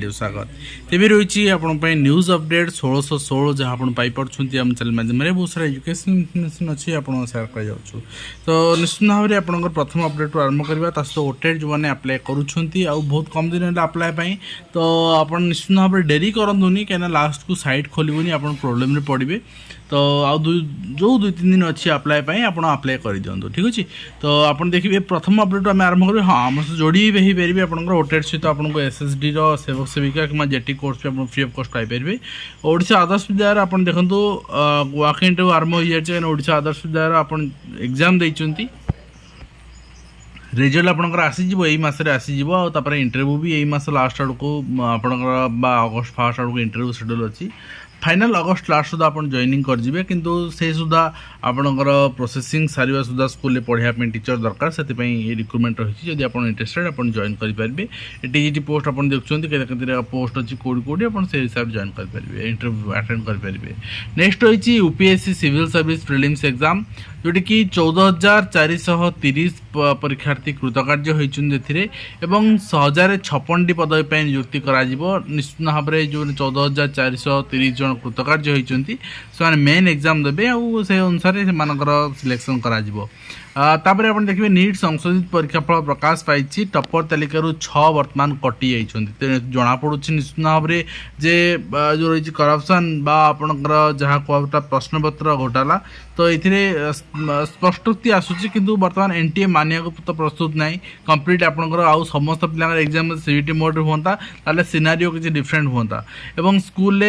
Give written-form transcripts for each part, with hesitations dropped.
स्वागत तेज रही आप न्यूज अपडेट 1616 जहाँ आप पाइपुं आम चैनल माध्यम बहुत सारा एजुकेशन इनफर्मेशन अच्छी आप सेयार कर तो निश्चित भाव में आप प्रथम अपडेट आरंभ करवा सहित ओटेट जो मैंने आप्लाय करुँच बहुत कम दिन है आप्लाय तो आप निश्चित भाव में डेरी करूनी कहीं लास्ट को साइट खोलनी आप प्रोब्लेम पड़े तो जो 2-3 दिन अच्छी आप्लाय आप आप्लाय कर दिखाँ ठीक अच्छे तो आप देखिए प्रथम अपडेट आम आरंभ करें हाँ आम जोड़ी भी पारे आप ओटेट सहित आपको एसएसडी सेवक सेविका कि जेटी कोर्स भी आप फ्री ऑफ कॉस्ट पाइपर ओडिशा आदर्श विद्यालय आप देखो वाक इंटरव्यू आरंभ हो जाए ओडिशा आदर्श विद्यालय आप एग्जाम देती रिजल्ट आपंकर आसीज यही मसरे आसीज और इंटरव्यू भी यही मास लास्ट आड़ को आपंकर अगस्ट फास्ट आड़ को इंटरव्यू शेड्यूल अच्छी फाइनल अगस्ट लास्ट सुधा आप जॉइनिंग करजिबे किंतु से सुधा आपनकर प्रोसेसिंग सारिबा सुधा स्कूल पढ़ाई टीचर दरकार से रिक्रुटमेंट रही जब आप इंटरेस्टेड आप जॉइन करेंगे टीजीटी पोस्ट आप देखते पोस्ट अच्छी कौटी आप हिसाब से जॉइन करेंगे इंटरव्यू अटेंड करेंगे नेक्स्ट रही UPSC civil service prelims exam जोटी कि 14,430 परीक्षार्थी कृतकार्य होती 1056 पदवी नियुक्ति कर निश्चित भाव में जो 14,430 जन कृतकार्य होती से मेन एग्जाम देवे और से अनुसार से सिलेक्शन कर तापर आप देखिए नीट संशोधित परीक्षाफल प्रकाश पाई टपर तालिकार 6 वर्तमान कटि जाती जमापड़ी निश्चित भाव में जे जो रही करप्शन आपणकर जहाँ कहता प्रश्नपत्र घोटाला तो ये स्पष्टोक्ति आसूची किंतु बर्तमान एनटीए मानिया तो प्रस्तुत ना कंप्लीट आपंकर आउ समस्त पिला एग्जाम सीवीटी मोड हाँ सिनारियो किसी डिफरेंट हाँ एवं स्कूल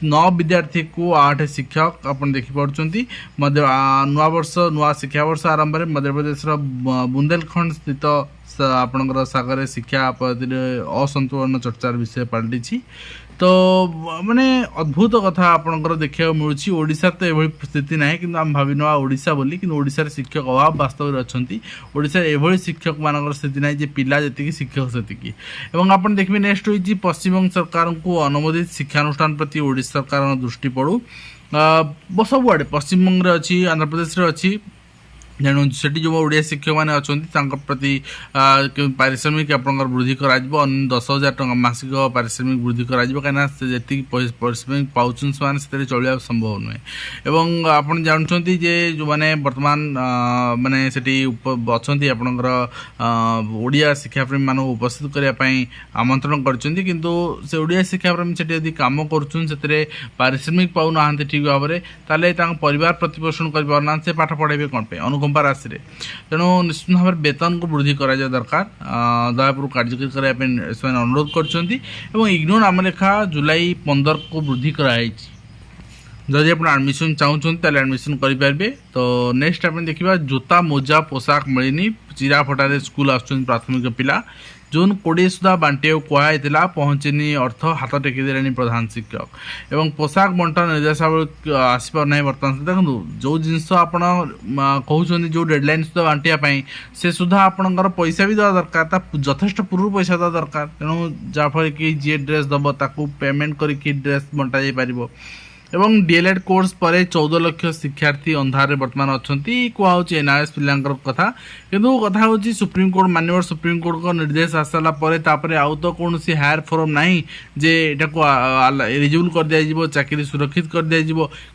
9 विद्यार्थी को 8 शिक्षक आप देखिपुंट नुआ वर्ष नुआ शिक्षा वर्ष आरंभ में मध्यप्रदेश बुंदेलखंड स्थित आपणकर सागर शिक्षा असंतुलन चर्चार विषय पलटि तो माने अद्भुत कथा आपंकर देखा मिलूँ ओडिशा तो यह स्थिति ना कि आम भाव ओडिशा बोली कि ओडिशा शिक्षक अभाव वास्तव में अच्छा ओडिशा एभली शिक्षक मान स्थिति ना पिला जी शिक्षक से आप देखिए नेक्स्ट रही पश्चिमबंग सरकार को अनुमोदित शिक्षानुष्ठान प्रति ओडिशा सरकार दृष्टि पड़ू सबुआड़े पश्चिमबंग अच्छी आंध्र प्रदेश अच्छी तेणु से जो ओडिया शिक्षक मैंने अच्छा प्रति पारिश्रमिक आप वृद्धि कर 10,000 टका मासिक पारिश्रमिक वृद्धि कर कहीं पारिश्रमिक पाँच से चलवा संभव नुहे एवं आप जानते जे जो मैंने बर्तमान माने से अच्छा आपंकर ओडिया शिक्षाप्रेमी मान उपस्थित करने आमंत्रण करते किंतु से ओडिया शिक्षाप्रेमी से यदि कम कर पारिश्रमिक पाऊ ना ठीक भाव में ताले परिवार प्रतिपोषण कर पारना से पाठ पढ़े कौन पे अनुकंपा राशि तेणु निश्चित भाव में वेतन को वृद्धि करा दरकार दयापुर कार्यकारी करने अनुरोध कर इग्नोर नामलेखा जुलाई 15 को वृद्धि कराई जदि आप एडमिशन चाहते एडमिशन करेंगे तो नेक्स्ट आप देखा जोता मोजा पोशाक मिलनी चिरा फटारे स्कूल आसुच्च प्राथमिक पिला जून 20 सुधा बांटिया कहुई पहुँचनी अर्थ हाथ टेकीदे प्रधान शिक्षक एवं पोशाक बंटन निर्देशावली आसपार बर्तमान देखो जो जिनस आप कहते जो डेडलाइन सुधा बांटियापाई से सुधा आपंकर पैसा भी देवा दरकार यथेष्ट पूर्व पैसा देवा दरकार तेणु जहाँफल कि जी ड्रेस दब ताकू पेमेंट करके ड्रेस बंटा जा पार एवं डीएलएड कोर्स पर 14 लाख शिक्षार्थी अंधार बर्तमान अच्छा कहुच एनआरएस पिलांकर कथा किंतु कथा हूँ सुप्रीम कोर्ट मानव सुप्रीम कोर्ट को निर्देश आसाला आउ तो कौन सी हायर फॉर्म ना जे यहाँ एलिजिबल कर दिया चाकरी सुरक्षित कर दिया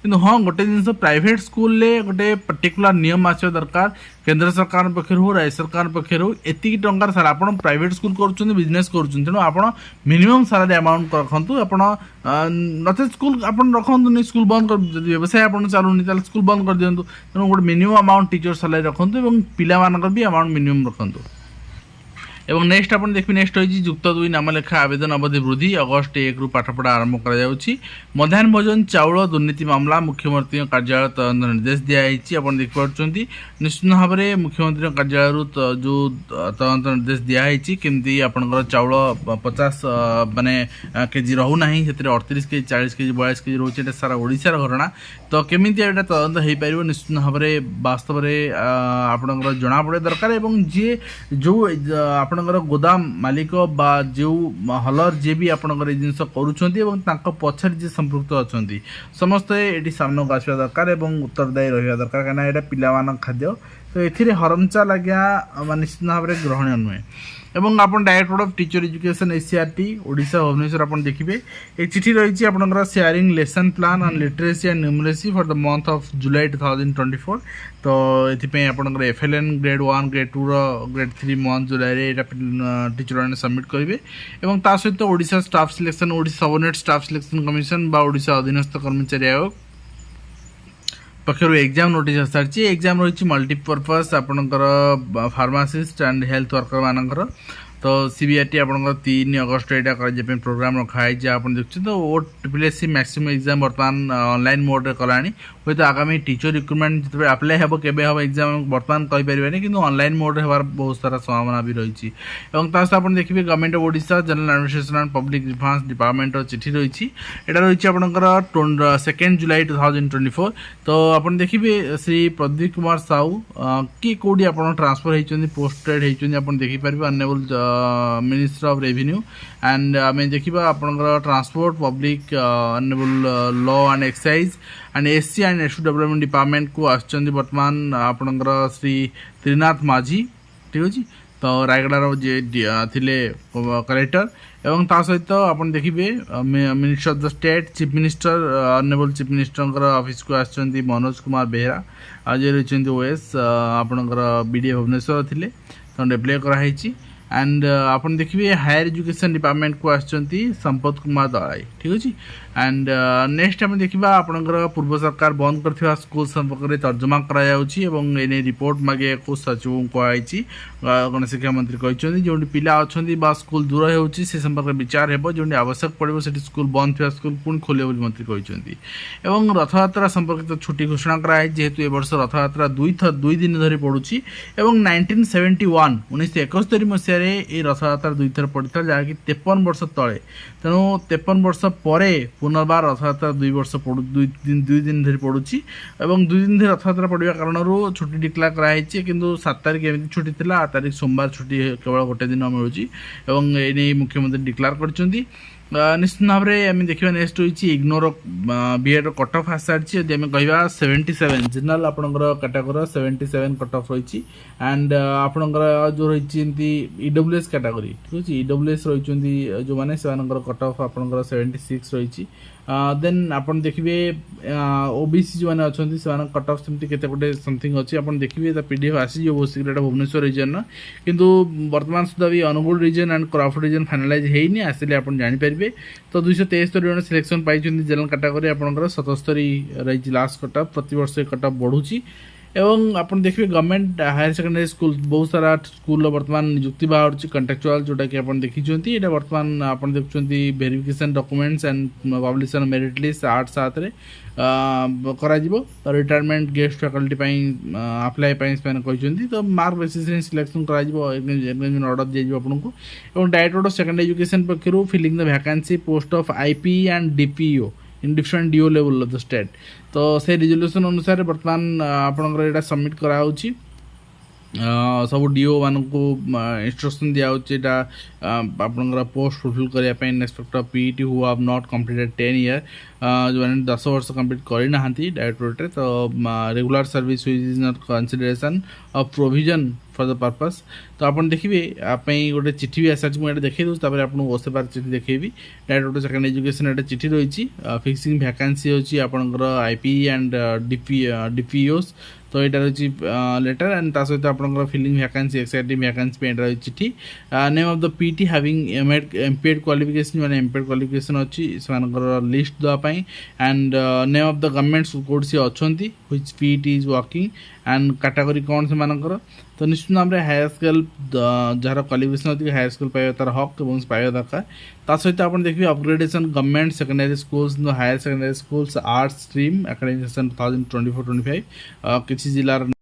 कि हाँ गोटे जिन प्राइवेट स्कूल गोटे पर्टिकुलर नियम आसा दरकार केंद्र सरकार पक्षर हो राज्य सरकार पक्षर हो एति टंकार सारा आप प्राइवेट स्कूल कर बिजनेस कर तेणु आप मिनिमम सालारी अमाउंट रखु आप नचे स्कूल आप रखु स्कूल बंद कर व्यवसाय आप चलुनी स्कूल बंद कर दिंतु तेणु गोटे मिनिमम अमाउंट टीचर सालारी रखु और पिला भी अमाउंट मिनिमम रखु एवं नेक्स्ट आप देखिए नेक्स्ट होगी युक्त 2 नामलेखा आवेदन अवधि वृद्धि अगस्ट 1 रु पाठपढ़ा आरंभ कर मध्याह्न भोजन चाउल दुर्नीति मामला मुख्यमंत्री कार्यालय तदंत निर्देश दिखाई आप देखिपुं निश्चित भाव में मुख्यमंत्री कार्यालय जो तदंत निर्देश दिखाई केमती आपंकर चाउल 50 माने केजी रोना से 38 केजी 40 केजी 42 केजी रोचे सारा ओडिशार घटना तो केमी तदंत हो पार निश्चित भाव में वास्तव में आपंकर जना पड़े दरकार जी जो आपणकर गोदाम मालिक बा जो हलर जी भी आपणकर जिनस करुँच पछर जी संपृक्त अच्छा समस्ते ये सामना को आसवा दरकार और उत्तरदायी रहा दरकार कहीं यहाँ पिला खाद्य तो ये हरमचाल आज्ञा निश्चित भाव में ग्रहणीय नुहे एवं आप director of teacher education SCERT Odisha Bhubaneswar आप देखिए एक चिठी रही आपंकर sharing lesson plan and literacy and numeracy for the month of July 2024 तो ये आपंकर FLN grade 1 grade 2 grade 3 month July teacher मैंने सबमिट करेंगे और ता सहित Odisha staff selection Odisha subordinate staff selection commission बा ओडिशा अधीनस्थ कर्मचारी आयोग पक्षर एग्जाम नोटिस आसारी एग्जाम रही मल्टीपर्पज आपंकर फार्मासीस्ट एंड हेल्थ वर्कर मानकर तो सीबीआरटी आपंकर 3 अगस्ट यहाँ प्रोग्राम रखाई आप देखते तो ओ ट्रिपलएससी मैक्सिमम एग्जाम बर्तमान ऑनलाइन मोड रे कलानी हूँ तो आगामी टीचर रिक्रुटमेंट जो आप्लाय हम के एग्जाम बर्तमान कहीपर कि ऑनलाइन मोड होवार बहुत सारा संभावना भी रही आप देखिए government of Odisha general administration and public reference department चिठी रही यहाँ रही आपंकर 2 जुलाई 2024 तो आप देखिए श्री प्रदीप कुमार साहू कि कौटी आप ट्रांसफर होती पोस्टेड होती आप देखिपारे honourable minister of revenue and आम देखा आपंकर transport public honourable law and excise and SC and ST development department को आसचंदी वर्तमान आपंकर श्री त्रिनाथ माझी ठीक अच्छे तो रायगढ़ जे थिले कलेक्टर एवं ता सहित आप देखिए minister of the state chief minister honourable chief minister office को आसचंदी मनोज कुमार बेहरा आज रही ओएस आपंकर बीडीए भुवनेश्वर थिले तो डिप्ले कराई एंड आप देखिए हायर एजुकेशन डिपार्टमेंट को आसचंती संपत कुमार दलाई ठीक अच्छे एंड नेक्स्ट आम देखा आपंकर पूर्व सरकार बंद कर स्कूल संपर्क में तर्जमा कराने रिपोर्ट मागे को सचिव कहुई गणशिक्षा मंत्री कहते जो पिला अच्छा स्कूल दूर होती से संपर्क में विचार हो जो आवश्यक पड़ो से स्कूल बंद थी स्कूल पुणी खोल मंत्री कहते और रथयात्रा संपर्कित छुट्टी घोषणा कराई जेहेतु ए वर्ष रथयात्रा 2 दिन धरी पड़ुची और 1971 मसीह ये रथयात्रा 2 थर पड़ता जहाँकि 53 वर्ष तले तेणु 53 वर्ष पर पुनर्बार रथयात्रा 2 वर्ष 2 दिन धरी पड़ुची और 2 दिन धरी रथयात्रा पड़ा कारण छुट्टी डिक्लेयर कराई कि 7 तारीख एमती छुट्टी थी 8 तारीख सोमवार छुट्टी केवल गोटे दिन मिलूँ ये मुख्यमंत्री डिक्लेयर कर निश्चित भाव में आम देखा नेक्स्ट होती इग्नोर बीएड कट ऑफ आसारी जदि आम कह 77 जनरल आपंकर कैटेगोरी 77 कट ऑफ रही एंड आपंकर जो रही ईडब्ल्यूएस कैटेगोरी ठीक अच्छे ईडब्ल्यूएस रही जो मैंने से कट ऑफ आपंकर 76 रही देन आप देखिए ओबीसी जो मैंने अच्छा से कट ऑफ सेमती केते गोटे समथिंग अच्छी आप देखिए पीडीएफ आसी बहुत शीघ्र भुवनेश्वर रीजन किंतु वर्तमान सुधा भी Angul region and Koraput region finalise होनी आसिले आप जानीपारे तो 273 जन सिलेक्शन पाई जनरल कैटेगोरी आपंकर 77 रही लास्ट कट ऑफ प्रति वर्ष कट ऑफ बढ़ुची एवं आप देखिए गवर्नमेंट हायर सेकेंडरी स्कूल बहुत सारा स्कूल वर्तमान नियुक्ति बाहर कंट्राक्चुअल जोटा कि आप देखी ये वर्तमान आप देखुं verification documents and publication merit list 8/7 कर रिटायरमेंट गेस्ट फैकल्टी आप्लाय कहते तो मार्क बेसिस सिलेक्शन कर ऑर्डर दिया आपको और डायरेक्टर ऑफ सेकेंडरी एजुकेशन पक्षर filling the vacancy post of IP and DPO in different DO level of the state तो से रिजोल्यूशन अनुसार वर्तमान आपंकर यहाँ सबमिट कराऊँगी सब डीओ मान को इंस्ट्रक्शन दिया आपंकर पोस्ट फुलफिल करने in respect of PET who have not completed 10 year जो मैंने 10 वर्ष कंप्लीट करना डायरेक्टोरेट तो regular service is not consideration of provision for the purpose तो आप देखिए आप गोटे चिठी भी आसार मुझे देखी दूसरी आपको ओसेपार चिठी देखी डायरेक्टर सेकेंड एजुकेशन एक चिठी रही फिक्सिंग वैकेंसी होची आपंकर आईपी एंड डीपीओस तो यहाँ रही लेटर एंड ता सहित आप फिलिंग वैकेंसी एक्साइटिंग वैकेंसी रही चिठी name of the PT having MPEd qualification मैंने एमपीएड क्वालिफिकेशन अच्छी से लिस्ट देवाई and name of the government कौट सी अच्छा which PT is working and category कौन से तो निश्चित भाव में हायर स्केल जार क्वालिफिकेशन अधिक हायर स्केल पाइबा तार हक और पाइबा दरकार ता सहित आप देखिए upgradation government secondary schools higher secondary schools arts stream academic session 2024-25 किसी जिलार